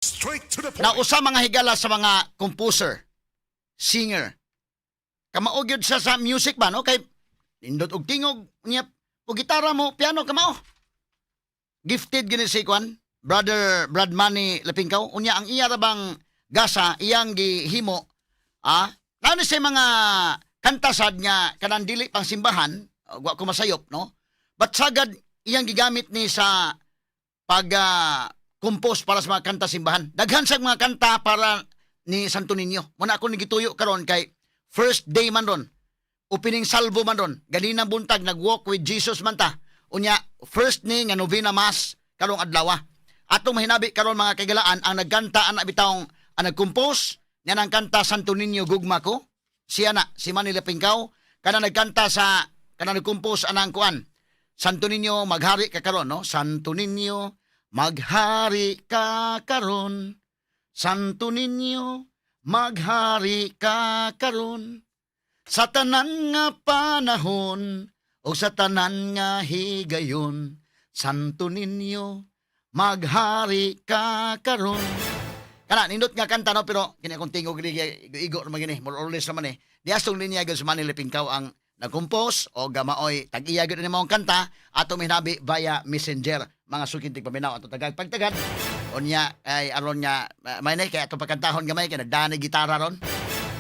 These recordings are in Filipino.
Straight to the point. Na usa mga higala sa mga composer, singer. Kamao gyud siya sa music ba no kay nindot og tingog niya og gitara mo, piano kamao. Gifted gini si Kwan, brother Brad Manny Lapingkaw. Unya ang iya ra bang gasa iyang gihimo nano sa mga kanta sad nga kanang dili pang simbahan, wa ko masayop no. But sagad iyang gigamit ni sa pag compose para sa mga kanta simbahan. Daghan sa mga kanta para ni Santo Niño. Muna ako nagituyo karon kay first day man ron. Opening salvo man ron. Ganina buntag nag-walk with Jesus man ta. Unya first ni nga novena mass karong adlaw. Atong mahinabi karon mga kagalaan ang nagkanta ana bitawng ang nag-compose nga nang kanta Santo Niño gugma ko. Siya na si Manny Lapingkaw kana nagkanta sa kana nag-compose anang kuan. Santo Niño maghari ka karon no. Santo Niño maghari ka karon, Santo Niño, maghari ka karon, sa tanan nga panahon, o sa tanan nga higayon, Santo Niño, maghari ka karon. Kana, nindot nga kanta no, pero kini akong tingog igo naman gini, more or less naman eh. Diastong linya sa Manny Lapingkaw ang nag-compose o gamaoy tag-iyagod ni mong kanta ato minabi via messenger mga sukintig paminaw ato tagag pagtagad unya ay aron nya may nay kay ato pagkantahon gamay kay nagdani gitara ron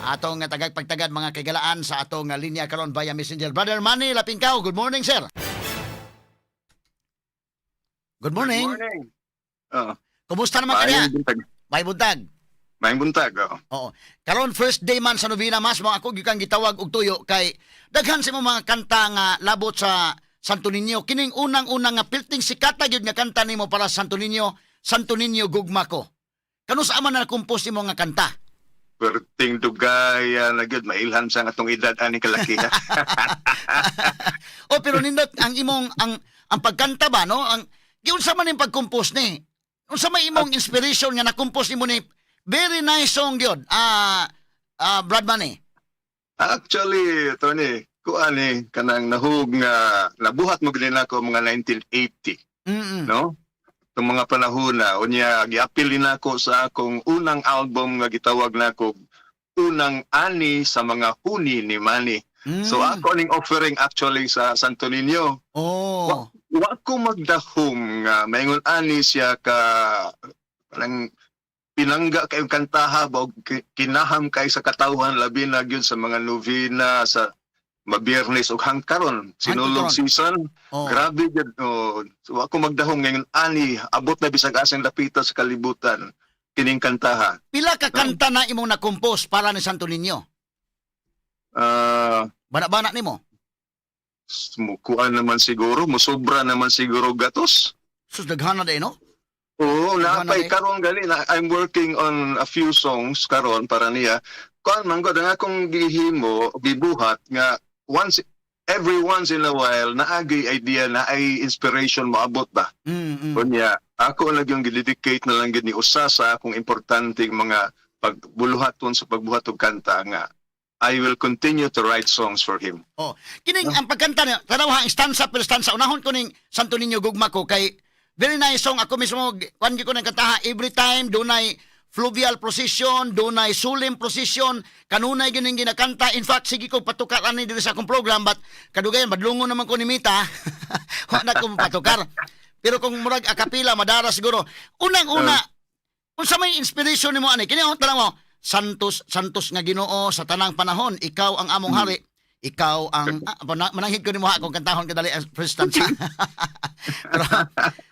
atong tagag pagtagad mga kagalaan sa atong linya karon via messenger. Brother Manny Lapingkaw, good morning sir. Good morning. Good morning. Oh, Kumusta naman kanya? May buntag. May buntag, oh. Oo. Karon first day man sa novena mas mga ako gyud gitawag og tuyo kay daghan sa mga kanta nga labot sa Santo Niño. Kining unang-unang nga pilting sikata gyud nga kanta nimo para sa Santo Niño gugma ko. Kano sa man na compose nimo nga kanta? Perting dugay na gyud mailhan sa atong edad ani kalaki. O pero nindot ang imong ang pagkanta ba no? Ang giunsa man yung pag-compose ni? Unsa may imong inspiration nga na-compose nimo ni very nice song gyud. Brad Manny. Actually, Tony, kuan ni kanang nahug nga nabuhat mo gid nako mga 1980, no? Itong mga panahon na unya giapil din ako sa akong unang album nga gitawag nako Unang Ani sa Mga Huni ni Manny. So ako ning offering actually sa Santo Niño. Oh. Wa ko magdahom nga maingon ani siya ka parang pinangga kay kantaha ba kinaham kay sa katawhan labi na gyud sa mga novena sa mabiyernes ug hangkaron sinulog season. Grabe gyud. So ako magdahom ngayon ani abot na bisag asang lapita sa kalibutan kining kantaha. Pila ka kanta na imong na-compose para ni Santo Niño? Bana-bana nimo? Mukuan naman siguro, musobra naman siguro gatos. Sus daghana day no? Oo, napay karon gali na I'm working on a few songs karon para niya. Kuan man gud ang akong gihimo gibuhat nga every once in a while naagi idea na ay inspiration moabot ba. Kunya ako lang yung gidedicate na lang gid ni usa sa akong importanteng mga pagbuluhaton sa pagbuhat og kanta nga I will continue to write songs for him. Oh, kining ang pagkanta niya, tanaw ha, stanza per stanza. Unahon ko ning Santo Niño gugma ko kay very nice song. Ako mismo kuan ko nang kantaha every time dunay fluvial procession, dunay solemn procession, kanunay gining ginakanta. In fact, sige ko patukar ani diri sa akong program but kadugayan madlungon naman ko ni Mita. Wa na ko patukar. Pero kung murag akapila madara siguro. Unang-una, unsa may inspiration nimo ani? Kini tanaw mo. Santos nga Ginoo sa tanang panahon, ikaw ang among hari. Ikaw ang mananghid ko nimo akong kantahon kadali first stanza.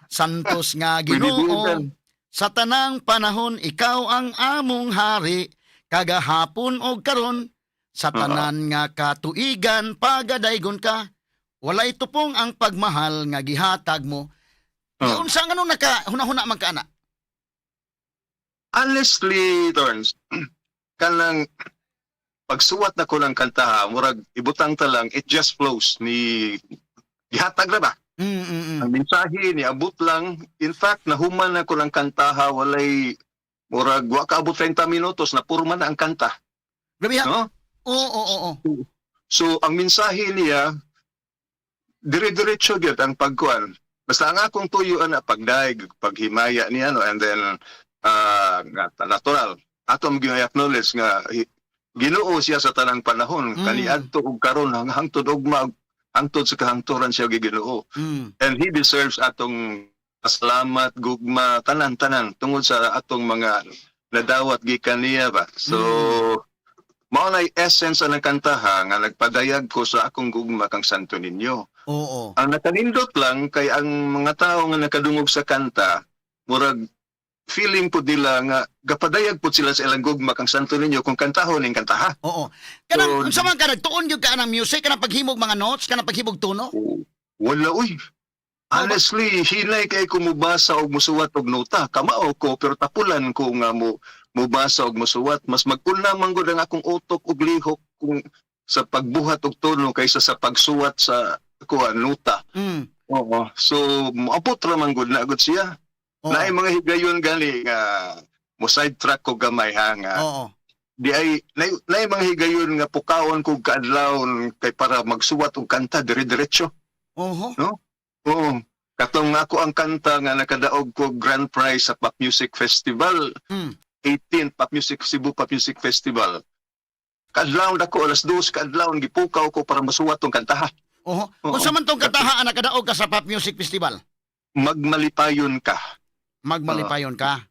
Santos nga Ginoo sa tanang panahon, ikaw ang among hari. Kagahapon og karon sa tanan nga katuigan pagadaygon ka. Walay tupong ang pagmahal nga gihatag mo. Unsa ngano naka-huna-huna man ka ana? Honestly, Torns, kanang pagsuwat na ko ng kantaha, murag ibutang talang, it just flows ni gihatag na ba? Ang mensahe ni abot lang. In fact, nahuman na ko ng kantaha, walay murag wa ka abot 30 minutos na purma na ang kanta. Grabe ha? No? Oo. So, ang mensahe niya, dire-diretso gyud ang pagkuan. Basta ang akong tuyuan na pagdaig, paghimaya niya, no? And then nga natural. Ato mo acknowledge nga Ginoo siya sa tanang panahon kaniadto ug karon hangtod ugma hangtod sa kahangturan siya Ginoo. And he deserves atong salamat gugma tanan-tanan tungod sa atong mga nadawat gikan niya ba. So mao na essence ng kantaha nga nagpadayag ko sa akong gugma kang Santo Niño. Oo. Ang nakanindot lang kay ang mga tao nga nakadungog sa kanta murag feeling po nila nga gapadayag po sila sa ilang gugma kang Santo Niño kung kantahon ning kantaha. Oo. Kanang unsa man ka nagtuon gyud ka ng music kanang paghimog mga notes, kanang paghimog tono? Wala uy. Honestly, hinay kay ko mubasa og musuwat og nota. Kamao ko pero tapulan ko nga mubasa og musuwat. Mas maguna man gud ang akong utok og lihok kung sa pagbuhat og tono kaysa sa pagsuwat sa nota. Oo. So moabot ra man gud na gud siya. Naay mga higayon gali nga mo sidetrack ko gamay ha nga. Oo. Di ay naay mga higayon nga pukaon ko kaadlawon kay para magsuwat og kanta dire-diretso. Oho. No? Oo. Katong ako ang kanta nga nakadaog ko grand prize sa Pop Music Festival. 18th Pop Music Cebu Pop Music Festival. Kaadlawon ako alas 2 kaadlawon gipukaw ko para masuwat tong kantaha. Oho. Unsa man tong kantaha ang nakadaog ka sa Pop Music Festival? Magmalipayon ka. Magmalipayon ka.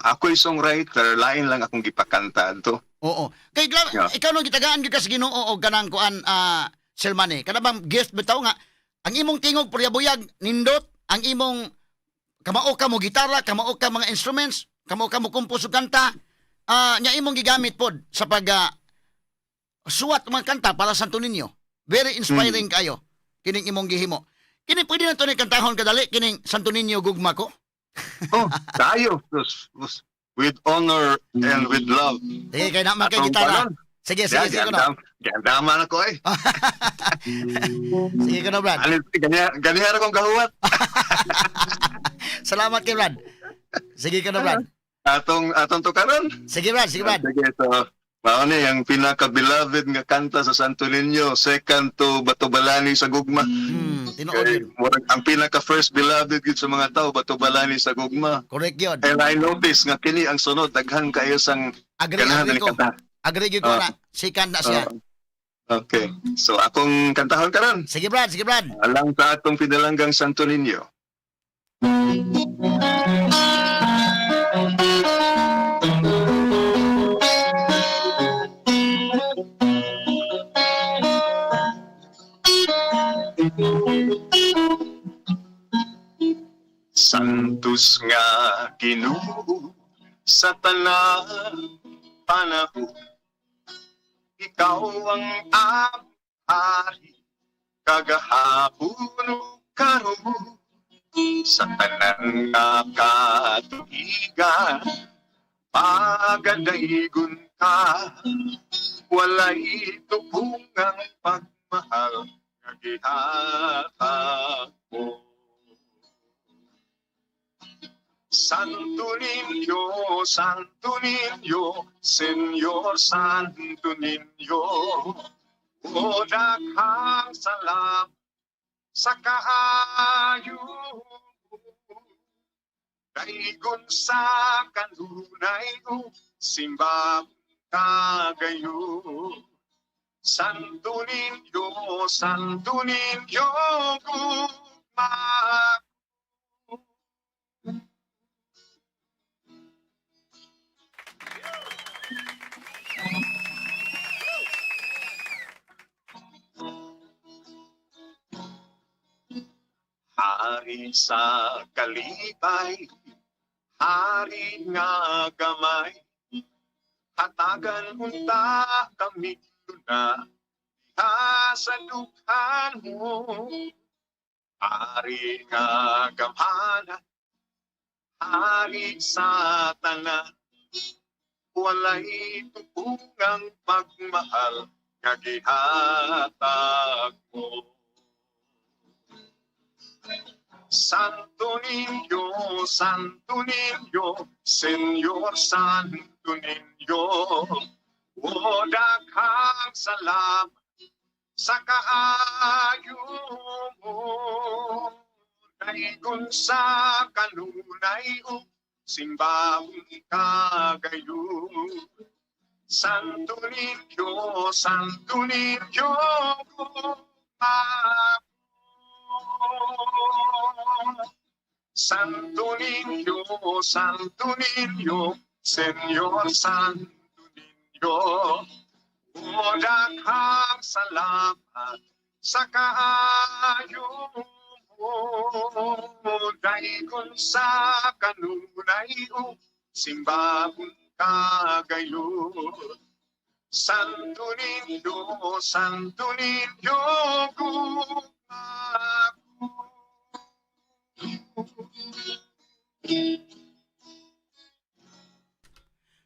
Ako'y songwriter, lain lang akong gipakanta to. Oo. Kay ikaw no gitagaan gyud ka sa Ginoo og kanang kuan Selmane. Kana bang gift bitaw nga ang imong tingog puryabuyag nindot, ang imong kamao ka mo gitara, kamao ka mga instruments, kamao ka mo compose og kanta, nya imong gigamit pod sa pag suwat mga kanta para sa Santo Niño. Very inspiring kayo kining imong gihimo. Kini pwede na to ni kantahon kadali kining Santo Niño gugma ko. Tayo. With honor and with love. Sige, kay naman kay gitara. Sige ko na. Gandaman ako eh. Sige ko na, Brad. Ganihara kong kahuwat. Salamat kay Brad. Sige ko na, Brad. Atong to karon. Sige, Brad. Sige, Brad. Sige, so mao ni ang pinaka-beloved nga kanta sa Santo Niño, second to Batubalani sa Gugma. Tinuod yun. Ang pinaka-first beloved gid sa mga tao, Batubalani sa Gugma. Correct yun. And I notice nga kini ang sunod, daghan kayo sang ganahan ni kanta. Agree ko na. Second na siya. Okay. So akong kantahon karon. Sige, Brad. Sige, Brad. Alang sa atong pinalanggang Santo Niño. Santos nga Ginoo sa tanang panahon, ikaw ang hari kagahapon ug karon sa tanang nga katuigan pagadaygon ka walay tupungang pagmahal nga gihatag mo. Santo Niño, Señor Santo Niño, o daghang salamat sa kaayo. Daygon sa kanunay o simbang kagayo. Santo Niño, gugma. Hari sa kalipay, hari nga gamay, hatagan unta kami na diha sa dughan mo. Hari nga gamhana, hari sa tanan, walay tupungang pagmahal nga gihatag mo. Santo Niño, Señor Santo Niño, o daghang salamat sa kaayo mo. Daygon sa kanunay o simbahon kagayo. Santo Niño, Santo Niño, Santo Niño, Señor Santo Niño, daghang salamat sa kaayo mo, dahigon sa kanunay o simbahon kagayo. Santo Niño, gumago.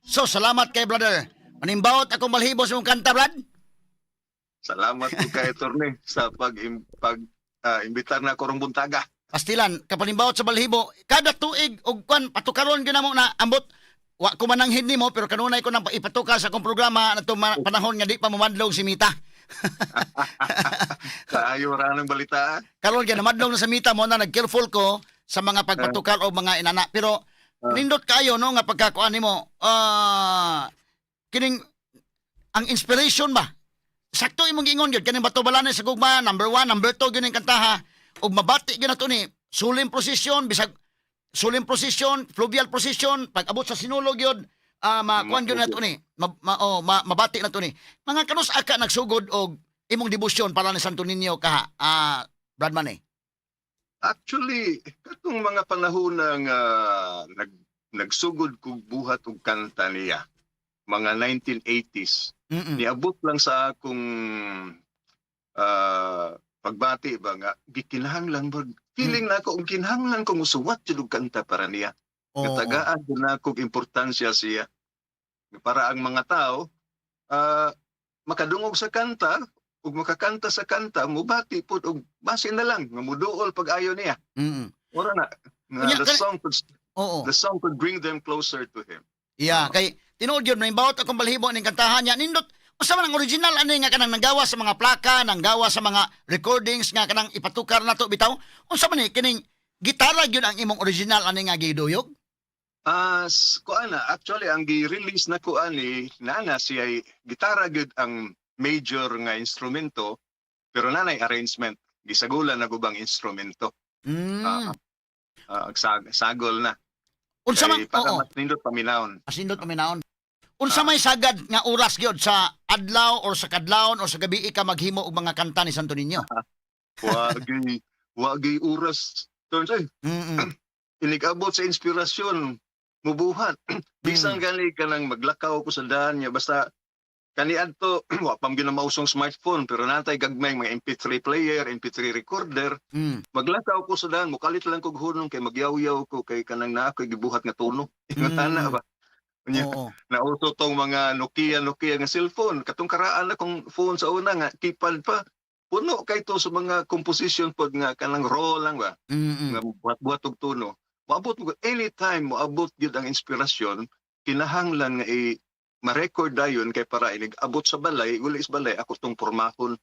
So, salamat kay brother. Manimbawot akong balhibo sa mong kanta, Brad. Salamat po kay Torne sa imbitar na korong buntaga. Pastilan, kapanimbawot sa balhibo, kada tuig, og kwan, patukaron gina mo na ambot. Wa ko mananghin ni mo, pero kanunay ko nang ipatukar sa akong programa na panahon nga di pa mamadlog si Mita. Kaayo ra ng balita. Karon kaya namadlog na sa Mita mo na nag-careful ko sa mga pagpatukar o mga inana. Pero, nindot kayo, no, nga pagkakuan nimo kining, ang inspiration ba? Sakto imong gingon yun, kaning bato balanes sa gugma, number 1, number 2, yun yung kantaha. O mabati gina to ni, sulim prosesyon, bisag, sulim prosesyon, fluvial prosesyon, pag abot sa sinulog yun, makuan yun na to ni, mabati na to ni. Mga kanus aka nagsugod og imong debosyon para ni Santo Niño kaha, Brad Manny. Actually, katong mga panahon ng nagsugod kog buhat og kanta niya, mga 1980s, niabot lang sa akong pagbati ba nga, gikinahanglan ba, feeling na ako, kinahanglan kong usuwat yun og kanta para niya. Katagaan din na akong importansya siya. Para ang mga tao, makadungog sa kanta, ug makakanta sa kanta, mubati po, ug base na lang, mamuduol pag ayaw niya. Wala na. The song could bring them closer to him. Yeah, kay tinuod yun, may bawat akong balhibo ning kantahan niya. Nindot, usa man ang original, ano nga kanang nanggawa sa mga plaka, nanggawa sa mga recordings, nga kanang ipatukar na to, bitaw. Unsa man kining gitara yun ang imong original, ano nga giduyog? Actually, ang gi-release na kuani, nana siya, gitara gud ang major nga instrumento, pero nanay arrangement, gisagulan na gubang instrumento. Sagol na. Unsa man, para nindot paminawon. Asindot paminawon. Unsa may sagad nga oras gyud sa adlaw or sa kadlawon or sa gabi ka maghimo og mga kanta ni Santo Niño? Wagi oras. Tunsay. Inigabot sa inspirasyon, mubuhat. Bisan gani ka nang maglakaw ko sa daan niya, basta kaniadto wa pam ginamausong smartphone pero natay gagmay mga MP3 player, MP3 recorder. Maglakaw ko sa daan, mukalit lang kog hunong kay magyaw-yaw ko kay kanang naa koy gibuhat nga tono. Ingatan ba? Nauso tong mga Nokia nga cellphone. Katong karaan na kong phone sa una nga keypad pa. Puno kay to sa mga composition pod nga kanang raw lang ba. Nga buhat-buhat og tono. Maabot mo anytime moabot gyud ang inspirasyon, kinahanglan nga ma-record dayon kay para inig-abot sa balay, uli is balay ako tong pormahon.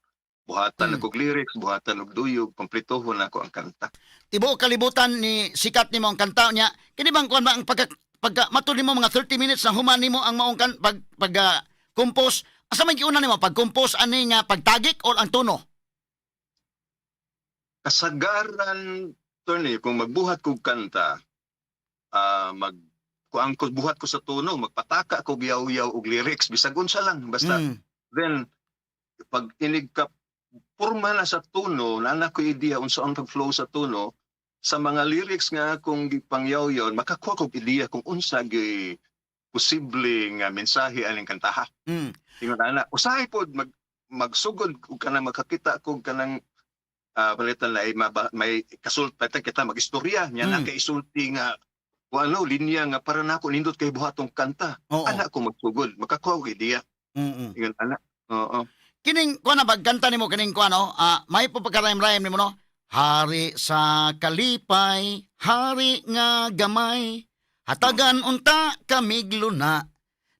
Buhatan ako lyrics, buhatan og duyog, kompletohon ako ang kanta. Tibuok kalibutan ni sikat nimo ang kanta niya. Kini bang kuan ba ang pagka matud nimo mga 30 minutes na human nimo ang maong pag compose, asa man giuna nimo pag compose ani nga pagtagik or ang tono? Kasagaran Tony, kung magbuhat kog kanta, kung buhat ko sa tono, magpataka ko yaw-yaw og lyrics bisag unsa lang basta. Then pag inig ka porma na sa tono, nana ko idea unsa ang pag-flow sa tono, sa mga lyrics nga kung gipangyaw-yaw, makakuha kog idea kung unsa gi posible nga mensahe aning kantaha. Ingon ana, usahay pod magsugod ug kanang makakita kog kanang palitan na may kasulta kita magistorya niya na kaisulti nga linya nga para nako nindot kay buhatong kanta. Anak ko magsugod, makakuha og ideya. Ingon ana. Kining kuan na pagkanta nimo kining kuan may pagkaraim-raim nimo no. Hari sa kalipay, hari nga gamay, hatagan unta kamigluna.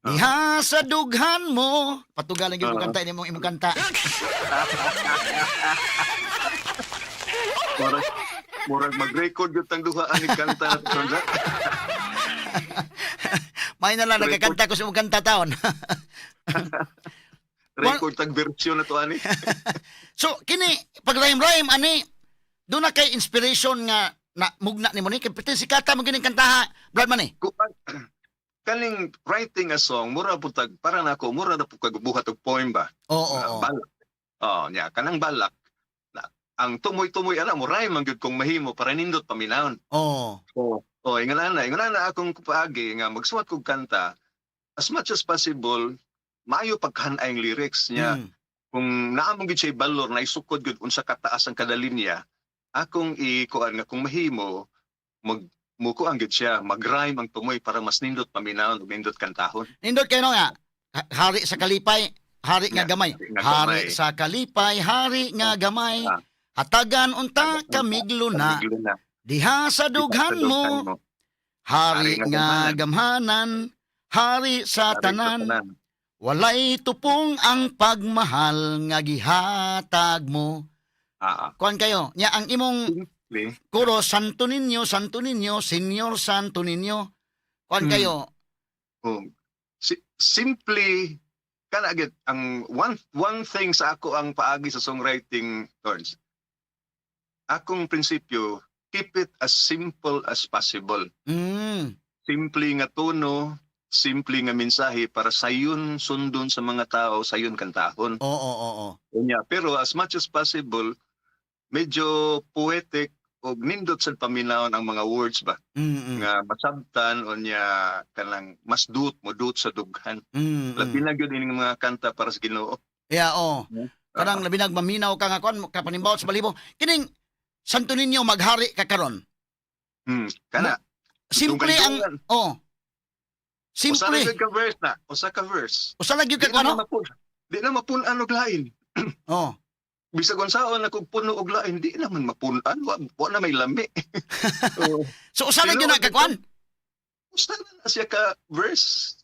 Diha sa dughan mo. Patugalan gyud kanta nimong imong kanta. Murag mag-record yung tang duha ani kanta na May na lang nagkakanta ko sa mong kanta taon. Record tag version na to ani. So, kini, pag rhyme-rhyme, ani, doon na kay inspiration nga na mugna ni mo ni. Kaya si Kata mo gining kantaha, Brad man eh. Kaning writing a song, mura po tag, para na ako, mura na po kagbuhat og poem ba? Oo. Balak. Nya, kanang balak. Ang tumoy-tumoy, mo, rhyme ang gyud kong mahimo para nindot paminahon. Oo. Ingon na akong kupaagi nga magsuwat kog kanta, as much as possible, maayo pagkahanay ang lyrics niya. Kung naamong gid siya balor na isukod gud unsa kataas ang kada linya, akong ikuan nga kung mahimo mukuan gid siya, mag-rhyme ang tumoy para mas nindot paminahon ug nindot kantahon. Nindot kayo nga, hari sa kalipay, hari nga gamay. Hari sa kalipay, hari nga gamay. Hatagan unta kamiglo na, diha sa dughan mo. Hari nga gamhanan, hari sa tanan. Walay tupong ang pagmahal nga gihatag mo. Kuan kayo, nya ang imong kuro Santo Niño, Senior Santo Niño. Kuan kayo. Simply kana gid ang one thing sa ako ang paagi sa songwriting turns. Akong prinsipyo, keep it as simple as possible. Simple nga tono, simple nga mensahe para sayon sundon sa mga tao, sayon kantahon. Oo. Pero as much as possible, medyo poetic o nindot sa paminahon ang mga words ba? Nga masabtan o niya kanang mas duot sa dughan. Labi na gyud ining mga kanta para sa Ginoo. Kanang labi nagmaminaw ka nga kuan kapanimbaw sa balibo. Kining Santo Niño maghari ka karon. Kana. Simple ang simple. Usa ka verse. Usa lang gyud ka ano? Di na mapun-an og lain. Bisag unsaon na kog puno og lain, di naman mapun-an, wa na may lami. So usa lang gyud ka kuan. Usa na siya ka verse.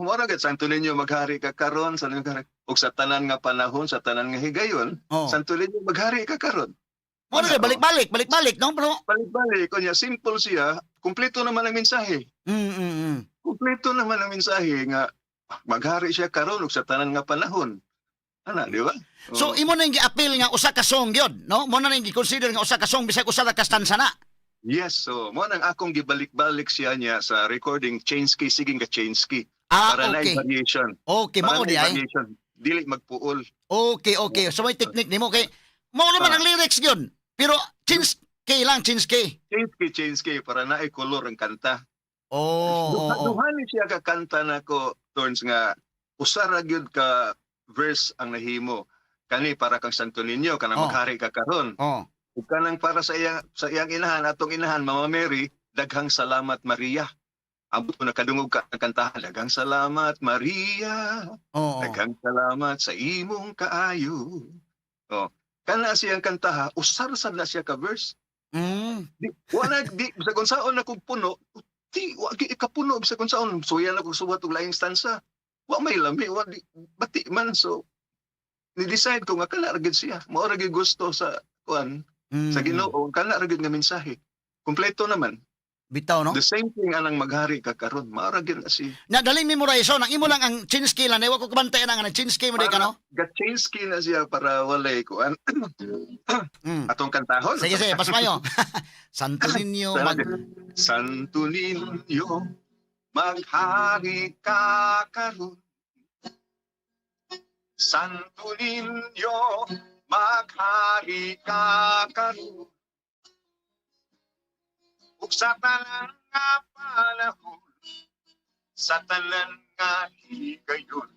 Mora gid Santo Niño maghari ka karon sa ug sa tanan nga panahon, sa tanan nga higayon, Santo Niño maghari ka karon. Mora gid balik-balik, no bro? Balik-balik kunya simple siya, kumpleto naman ang mensahe. Kumpleto naman ang mensahe nga maghari siya karon ug sa tanan nga panahon. Ana, di ba? So imo na yung gi-appeal nga usa ka song gyud, no? Mo na yung gi-consider nga usa ka song bisag usa ka stanza na. Yes, so mo nang akong gibalik-balik siya niya sa recording Chainsky siging ka Chainsky para okay. na variation. Okay, mao di ay. Dili magpuol. Okay. So may technique nimo kay mao naman ang lyrics gyud. Pero Chainsky lang, Chainsky para na ay color ang kanta. Duhani siya ka kanta nako turns nga usa ra gyud ka verse ang nahimo. Kani para kang Santo Niño kanang maghari ka karon. Ug kanang para sa iyang inahan, atong inahan Mama Mary, daghang salamat Maria. Abot mo nakadungog ka ng kantahan, daghang salamat Maria. Daghang salamat sa imong kaayo. Kana siyang kantaha, usar sad na siya ka verse. Wala bisag unsaon na kog puno, wa gi ikapuno bisag unsaon suya na kog suwat og laing stanza. Wa may lami, bati man so ni-decide ko nga kana ra gid siya. Mao ra gid gusto sa kuan sa Ginoo, kana ra gid nga mensahe. Kompleto naman. Bitaw no? The same thing anang maghari ka karon, mao ra gid si. Na dali memorize nang imo lang ang Chainsky lang, wa ko kabantayan ang Chainsky mo di ka no? Ga-Chainsky na siya para walay kuan. Atong kantahon. Sige, pas mayo. Santo Niño Santo Niño maghari ka karon. Santo Niño maghari ka karon. Ug sa tanan nga panahon, sa tanan nga higayon,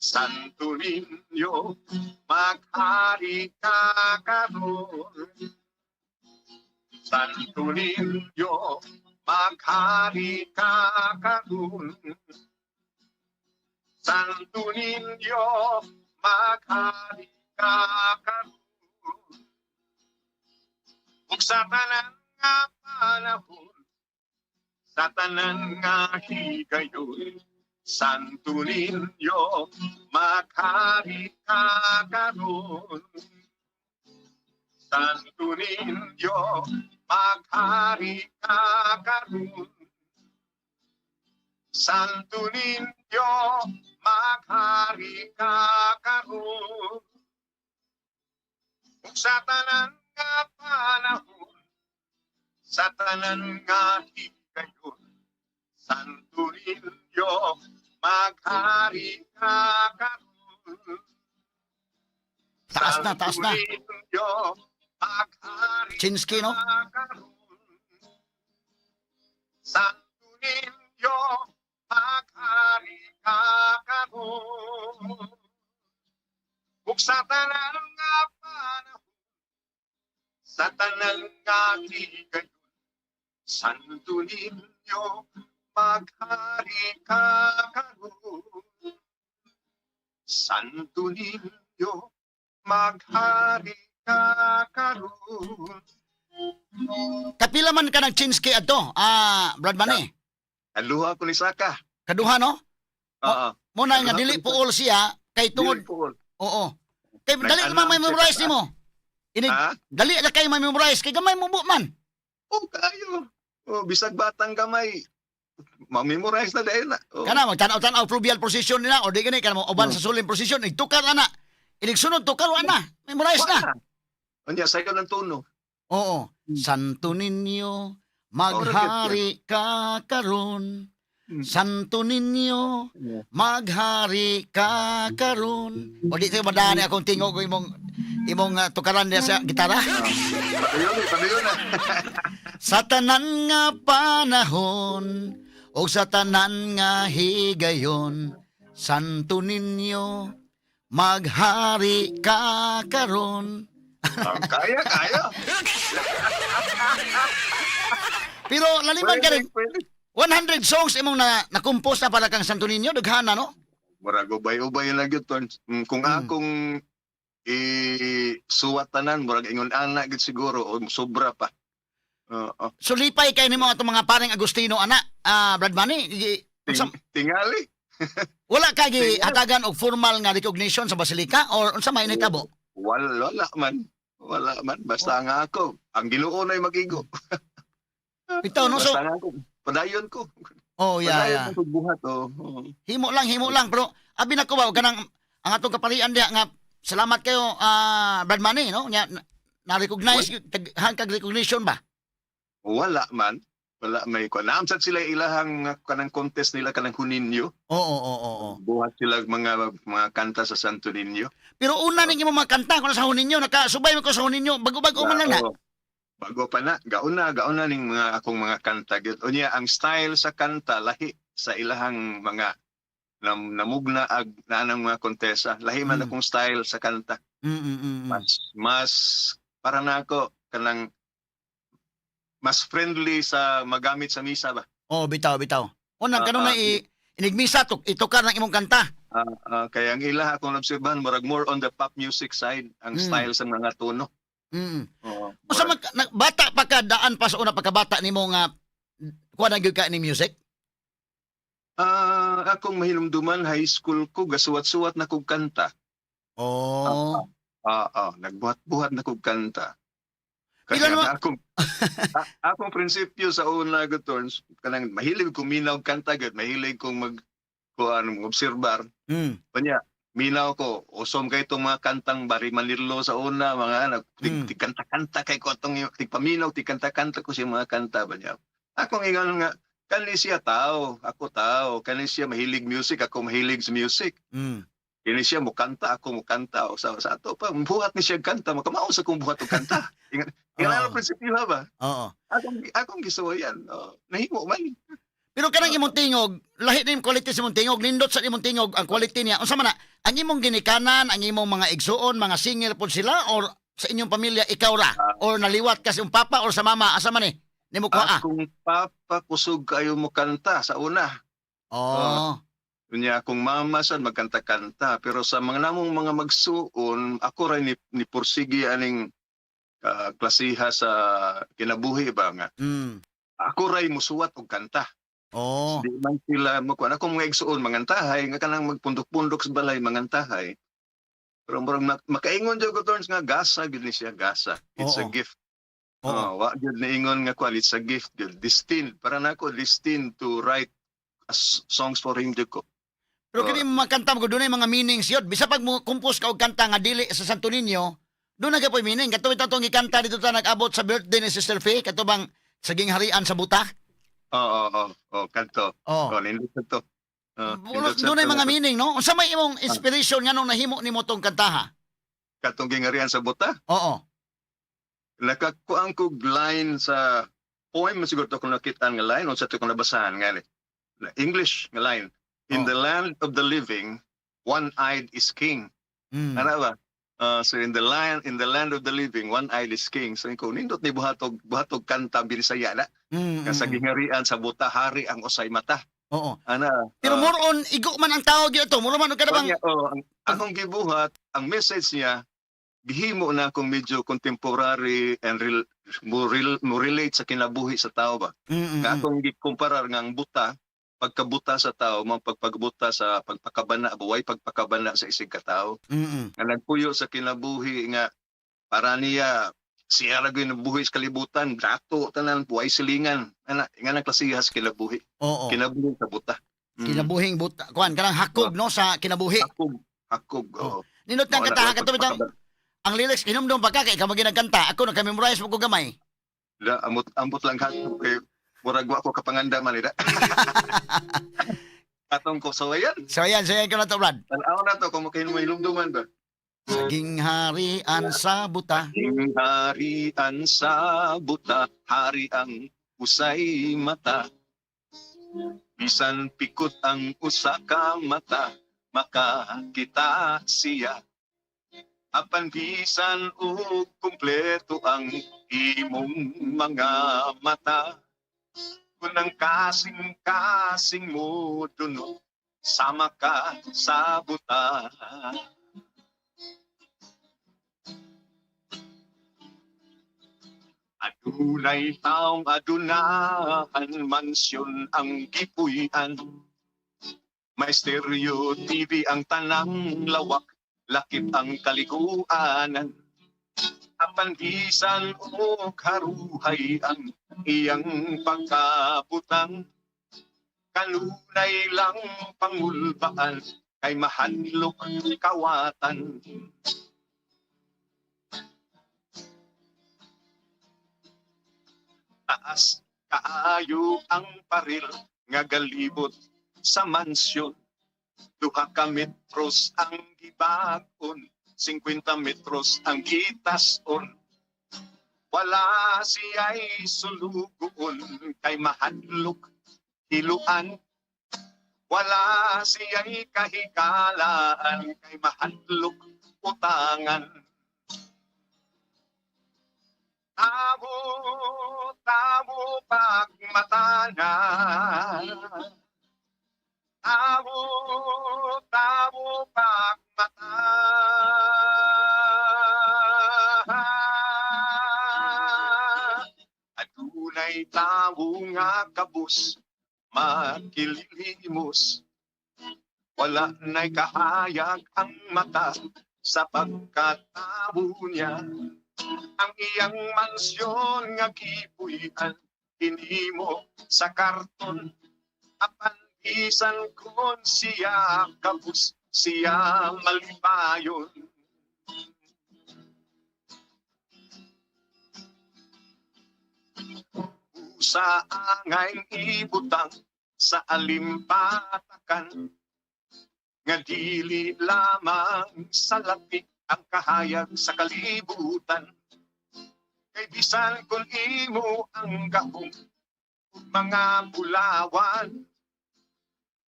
Santo Niño maghari ka karon. Santo Niño maghari ka karon. Santo Niño maghari ka karon. Ug sa tanan nga panahon, sa tanan nga higayon, Santo Niño maghari ka karon. Santo Niño maghari ka karon. Santo Niño, maghari ka karon. Ug sa tanan nga panahon, sa tanan nga higayon, Santo Niño, maghari ka karon. Taas na, taas na. Santo Niño, maghari Chinsky, no? ka karon. Santo Niño, maghari ka karon. Ug sa tanan nga panahon, sa tanan nga higayon, Santo Niño, maghari ka karon. Santo Niño, maghari ka karon. Kapila man ka ng Chinsky ato, Brad Manny. Aluha ko ni Saka. Kaduha, no? Oo. Muna nga, dili po all siya, kay tungod, oo. Kay dali naman may memorize nimo. Ini Ha? dali na kay may memorize kay gamay mo man. Oh, kayo. Oh, bisag batang gamay. Ma-memorize na dahil na. Oh. Kana magtanaw-tanaw fluvial position nila or di gani kana mo uban sa suling position igtukar ana. Inig-sunod tukar ana. Memorize na. Anya sayo ng tono. Oo. Santo Niño, maghari ka karon. Santo Niño, maghari ka karon. O di tayo madani akong tingog ko imong tukaran niya sa gitara. Padayon na. Sa tanan nga panahon o sa tanan nga higayon, Santo Niño, maghari ka karon. Kaya. Pero laliman ka rin, Pwede. 100 songs imong na-compose na para kang Santo Niño, daghana, no? Murag ubay-ubay lang yun. Kung akong suwatanan, murag ingon anak gid siguro, o sobra pa. Oo. So lipay kay nimo atong mga paring Agustino ana, Brad Manny, Tingali. wala ka gi hatagan og formal nga recognition sa Basilika or unsa may nitabo? Wala man. Basta nga ako. Ang Ginoo na'y magigo. Ito, no? So, Basta nga ako. Padayon ko. oh, yeah. Padayon ko buhat. Oh. Himo lang. Pero, abi na ko ba, kanang, ang atong kaparian diha nga, salamat kayo, Brad Manny, no? Na-recognize, hangkag recognition ba? Wala man. Wala may ko. Naamsat sila ilahang kanang contest nila kanang Juninyo. Oo. Buhat sila mga kanta sa Santo Niño. Pero una ninyo mga kanta, kung sa Juninyo, nakasubay mo ko sa Juninyo, bago-bago man lang na. Oo. Bago pa na, gauna ning mga akong mga kanta. Unya ang style sa kanta lahi sa ilahang mga namugna ag naanang mga kontesa. Lahi man akong style sa kanta. Mas para na ako kanang mas friendly sa magamit sa misa ba. Oh, bitaw. Unang kanong na inigmisa itukar ng imong kanta. Kaya ang ilaha akong obserbahan murag more on the pop music side ang style sa mga tono. Usa bata pa ka daan pa sa una pagkabata nimo nga kuha na gyud ka ni music? Akong mahinumduman high school ko gasuwat-suwat na kog kanta. Oh. Nagbuhat-buhat na kog kanta. Pila Kaya naman- akong prinsipyo sa una turns kanang mahilig kong minaw kanta gud, mahilig kong obserbar. Kanya minaw ko, usom kay itong mga kantang Bari Manilo sa una, mga kanta kay ko itong paminaw, kanta ko siya mga kanta ba niya. Akong ingon nga, kani siya tao, ako tao, kani siya mahilig music, ako mahilig sa music. Kani siya mo kanta, ako mo kanta, o sa ato pa, buhat ni siya kanta, makamaos akong buhat o kanta. Ingan ang prinsipyo ba? Oo. Akong gisuwa yan, nahimo man. Pero kanang imong tingog, lahi na yung quality sa imong tingog, nindot sa imong tingog ang quality niya. Unsa man na, ang imong ginikanan, ang imong mga igsuon, mga singer pod sila or sa inyong pamilya ikaw ra or naliwat ka sa iyong papa or sa mama, asa man nimo kuha? Akong papa kusog kayo mo kanta sa una. Oh. Kunya akong mama sad magkanta-kanta pero sa mga namong mga magsuon ako ra ni pursigi aning klasiha sa kinabuhi ba nga. Ako ray musuwat og kanta. Oh. Di man sila makuha. Akong mga igsuon mangantahay nga kanang magpundok-pundok sa balay mangantahay. Pero murag makaingon jud ko turns nga gasa gid ni siya gasa. It's a gift. Wa gyud na ingon nga kuan it's a gift gyud. Destined para nako destined to write songs for him jud ko. Pero kini makanta mo doon ay mga meanings yun. Bisa pag mo compose ka og kanta nga dili sa Santo Niño, doon na po meaning. Kato itong ikanta dito ta nag-abot sa birthday ni Sister Faye. Kato bang saging harian sa buta? Kanto. Oh. Nindot to. Doon ay mga meaning, no? Unsa may imong inspiration nga nung nahimo nimo tong kanta ha? Katong gingarian sa buta. Oo. Nakakuang ko line sa poem siguro to kung nakita nga line o sa to kung nabasahan nga ni. English nga line. In the land of the living, one-eyed is king. Mm. Ano ba? So in the land of the living, one-eyed is king. So ikaw nindot ni buhatog kanta binisaya na. Sa gingarian sa buta hari ang usay mata. Oo. Ana. Pero more on igo man ang tawag ito. More man kada bang ang akong gibuhat, ang message niya gihimo na kung medyo contemporary and mo relate sa kinabuhi sa tao ba. Nga akong gikumparar nga ang buta, pagkabuta sa tao, mga pagpagbuta sa pagpakabana, buhay pagpakabana sa isig katao. Nga nagpuyo sa kinabuhi nga para niya siya ra gyud buhi sa kalibutan, dato tanan buhay silingan. Ana nga nagklasiha sa kinabuhi. Oo. Kinabuhi sa buta. Kinabuhing buta. Kuan kanang hakog no sa kinabuhi. Hakog. Oo. Ninot nang katahan kato bitang ang lyrics hinumdum pa ka kay ka maginagkanta. Ako naka-memorize mo ko gamay. Da ambot lang hakog kay murag wa ko kapanganda man ida. Atong ko sawayan. So ayan ko na to Brad. Tanaw na to kung makahin mo ilumduman ba. Saging harian sa buta. Saging harian sa buta, hari ang usay mata. Bisan pikot ang usa ka mata, makakita siya. Apan bisan og kumpleto ang imong mga mata. Kunang kasing-kasing mo dunot, sama ka sa buta. Adunay taong adunahan, mansyon ang gipuy-an. May stereo TV ang tanang lawak, lakip ang kaliguanan. Apan bisan o karuhay ang iyang pagkabutang. Kanunay lang pangulbaan, kay mahadlok kawatan. Taas kaayo ang paril nga galibot sa mansyon. 2 ka metros ang gibag-on, 50 metros ang gitason. Wala siya'y sulugoon, kay mahadlok hiluan. Wala siya'y kahikalaan, kay mahadlok utangan. Tamo pagmatana. Tamo pagmata. Adunay tao nga kabus, makililimos. Wala na'y kahayag ang mata sa pagkatao niya. Ang iyang mansyon nga gipuy-an, hinimo sa karton. Apan bisan kon siya kabus, siya malipayon. Usa angay ibutang sa alimpatakan, nga dili lamang sa lapik ang kahayag sa kalibutan. Kay bisan kung imo ang gahong mga bulawan,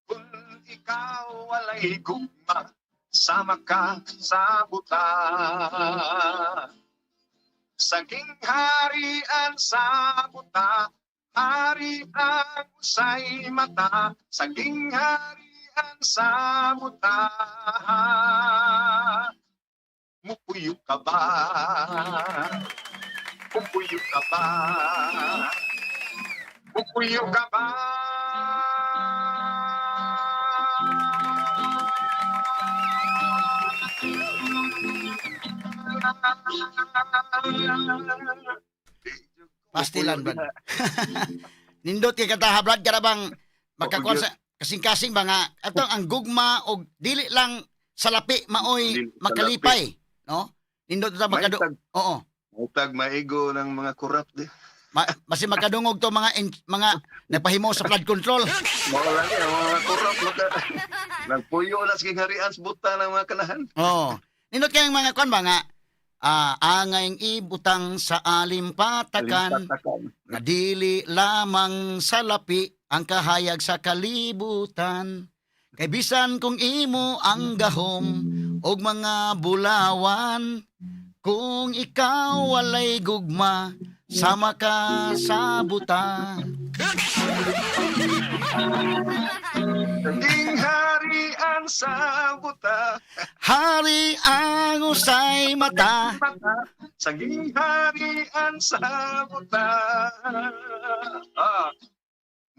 kung ikaw walay gugma, sama ka sa buta. Saging harian sa buta, hari ang usay mata. Saging harian sa buta, mupuyo ka ba? Mupuyo ka ba? Mupuyo ka ba? Pastilan Brad. Nindot kay kataha Brad kada bang makakuan sa kasing-kasing ba nga ato ang gugma og dili lang salapi maoy Dili salapi. makalipay, no? Nindot ta May makado. Oo. tag maigo ng mga corrupt di. Basi makadungog to mga napahimo sa flood control. Mga lagi, ang mga corrupt nagpuyo na sa harian sa buta ng mga kanahan. Oo. Nindot kayong mga kon ba nga angayng ibutang sa alimpatakan nga dili lamang salapi ang kahayag sa kalibutan. Kay bisan kung imo ang gahom og mga bulawan, kung ikaw walay gugma, sama ka sa buta. Naging harian sa buta. Hari ang usay mata. Saging harian sa buta.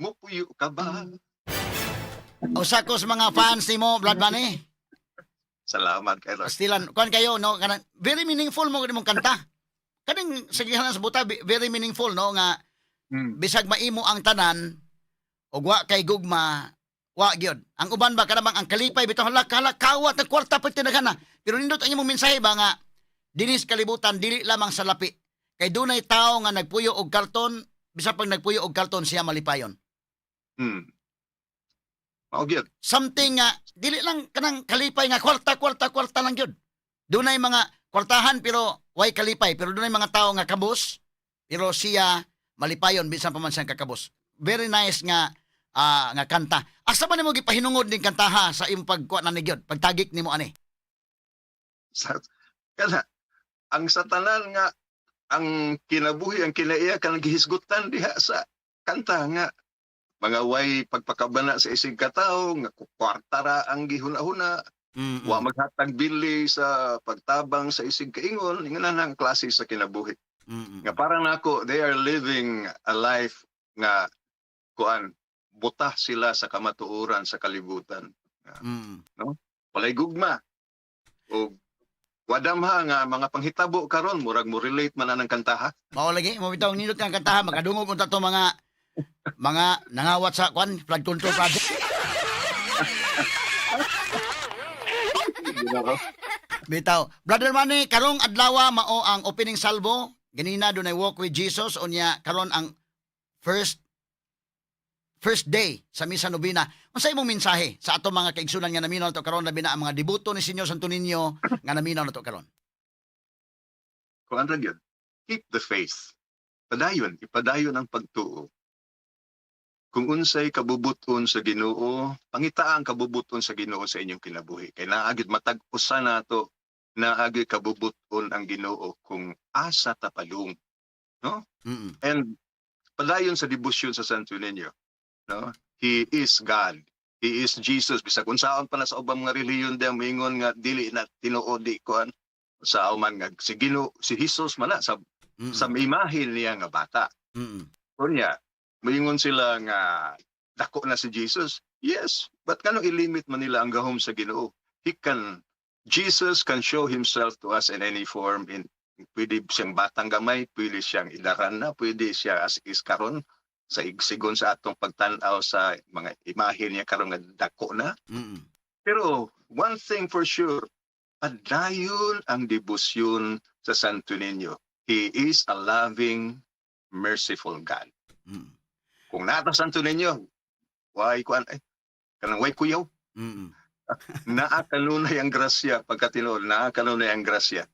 Mupuyo ka ba? Usa ko sa mga fans nimo, Blood Money. Salamat kay Lord. Pastilan, kuan kayo no, kanang very meaningful mo kanimong kanta. Kaning sagihan sa buta very meaningful no nga bisag maimo ang tanan ug wa kay gugma, wa gyud. Ang uban ba kanang ang kalipay bitaw hala kawat ng kwarta pa tinagana. Pero nindot ang imong mensahe ba nga dinis kalibutan dili lamang sa lapi. Kay dunay tawo nga nagpuyo og karton, bisag pag nagpuyo og karton siya malipayon. Maugyod. Something nga dili lang kanang kalipay nga kwarta lang gyud. Dunay mga kwartahan pero way kalipay, pero dunay mga tao nga kabus pero siya malipayon bisan pa man siyang kakabus. Very nice nga nga kanta. Asa man nimo gipahinungod ning kantaha sa imong pagkuha na ni gyud, pagtagik nimo ani? Kana ang satanan nga ang kinabuhi ang kinaiya kanang gihisgutan diha sa kanta nga mga way pagpakabana sa isig katao nga kwartara ang gihuna-huna. Wa maghatag bili sa pagtabang sa isig kaingon, ingon ang klase sa kinabuhi. Nga para nako they are living a life nga kuan buta sila sa kamatuoran sa kalibutan. No? Walay gugma. O wadamha nga mga panghitabo karon murag mo relate man ang kantaha. Mao lagi mo bitaw nindot nga kantaha makadungog unta to mga nangawat sa kwan flood control project. Bitaw, Brother Manny, karong adlaw mao ang opening salvo. Ganina dunay walk with Jesus unya karon ang first day sa misa nobina. Unsa imong mensahe sa ato mga kaigsunan nga naminaw to karon labi na ang mga debuto ni Senyor Santo Niño nga naminaw na to karon? Kung ano yun, keep the faith. Ipadayon ang pagtuo. Kung unsay kabubuton sa Ginoo, pangita ang kabubuton sa Ginoo sa inyong kinabuhi. Kay naagid matag-usa nato, naagid kabubuton ang Ginoo kung asa tapalong, no? And padayon sa debosyon sa Santo Niño, no? He is God. He is Jesus. Bisag unsaon pa na sa ubang mga reliyon diyan moingon nga dili na tinuod di kuan sa man nga si Ginoo, si Jesus man na sa imahe niya nga bata. Kunya moingon sila nga dako na si Jesus. Yes, but kano ilimit man nila ang gahom sa Ginoo? Jesus can show himself to us in any form. Pwede siyang batang gamay, pwede siyang idaran na, pwede siya as is karon sa igsigon sa atong pagtan-aw sa mga imahe niya karon nga dako na. Pero one thing for sure, padayon ang debosyon sa Santo Niño. He is a loving, merciful God. Kung nata Santo Niño, way kuan kanang way kuyaw. Naa kanunay ang grasya pagkatinuod, naa kanunay ang grasya.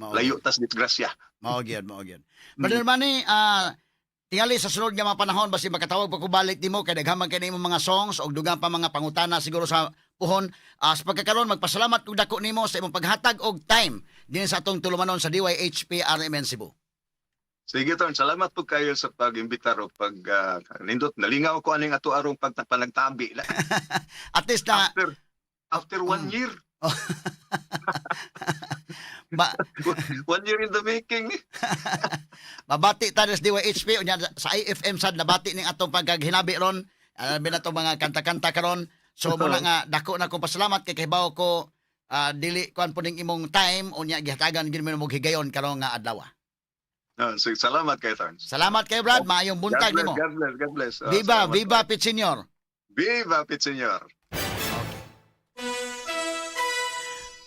Layo tas disgrasya. Mao gyud. Brother Manny, tingali sa sunod nga mga panahon basi makatawag pa ko balik nimo kay daghan man kay nimo mga songs og dugang pa mga pangutana siguro sa puhon. Sa pagkakaron magpasalamat kog dako nimo sa imong paghatag og time dinhi sa atong tulumanon sa DYHP RMN Cebu. Sige Ton, salamat po kayo sa pag-imbitar o nindot. Nalingaw ko aning ato arong pagpanagtabi. At least na after 1 year. 1 year in the making. Mabati ta sa DYHP unya sa IFM sad nabati ning atong pagkaghinabi ron. Binato mga kanta-kanta karon. So muna nga dako na ko pasalamat kay kahibaw ko dili kuan po ning imong time unya gihatagan gid mo higayon karon nga adlaw. So, salamat kayo, Tarns. Salamat kayo, Brad. Maayong buntag nimo. God bless. Viva Pit Senior. Viva Pit Senyor.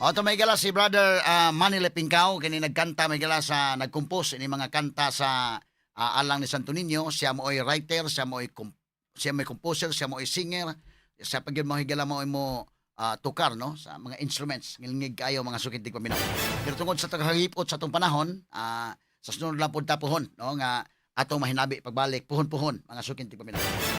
O to may gala si brother Manny Lepingkaw kini nagkanta may gala sa nagcompose ini mga kanta sa alang ni Santo Niño. Siya mo ay writer, siya mo ay composer, siya mo ay singer. Sa pagyud mo higala mo tukar no sa mga instruments ngilingig kayo mga sukitig paminaw. Pero tungod sa taghagipot sa tong panahon sa sunod lang pud ta puhon no nga atong mahinabi pagbalik puhon-puhon mga sukitig paminaw.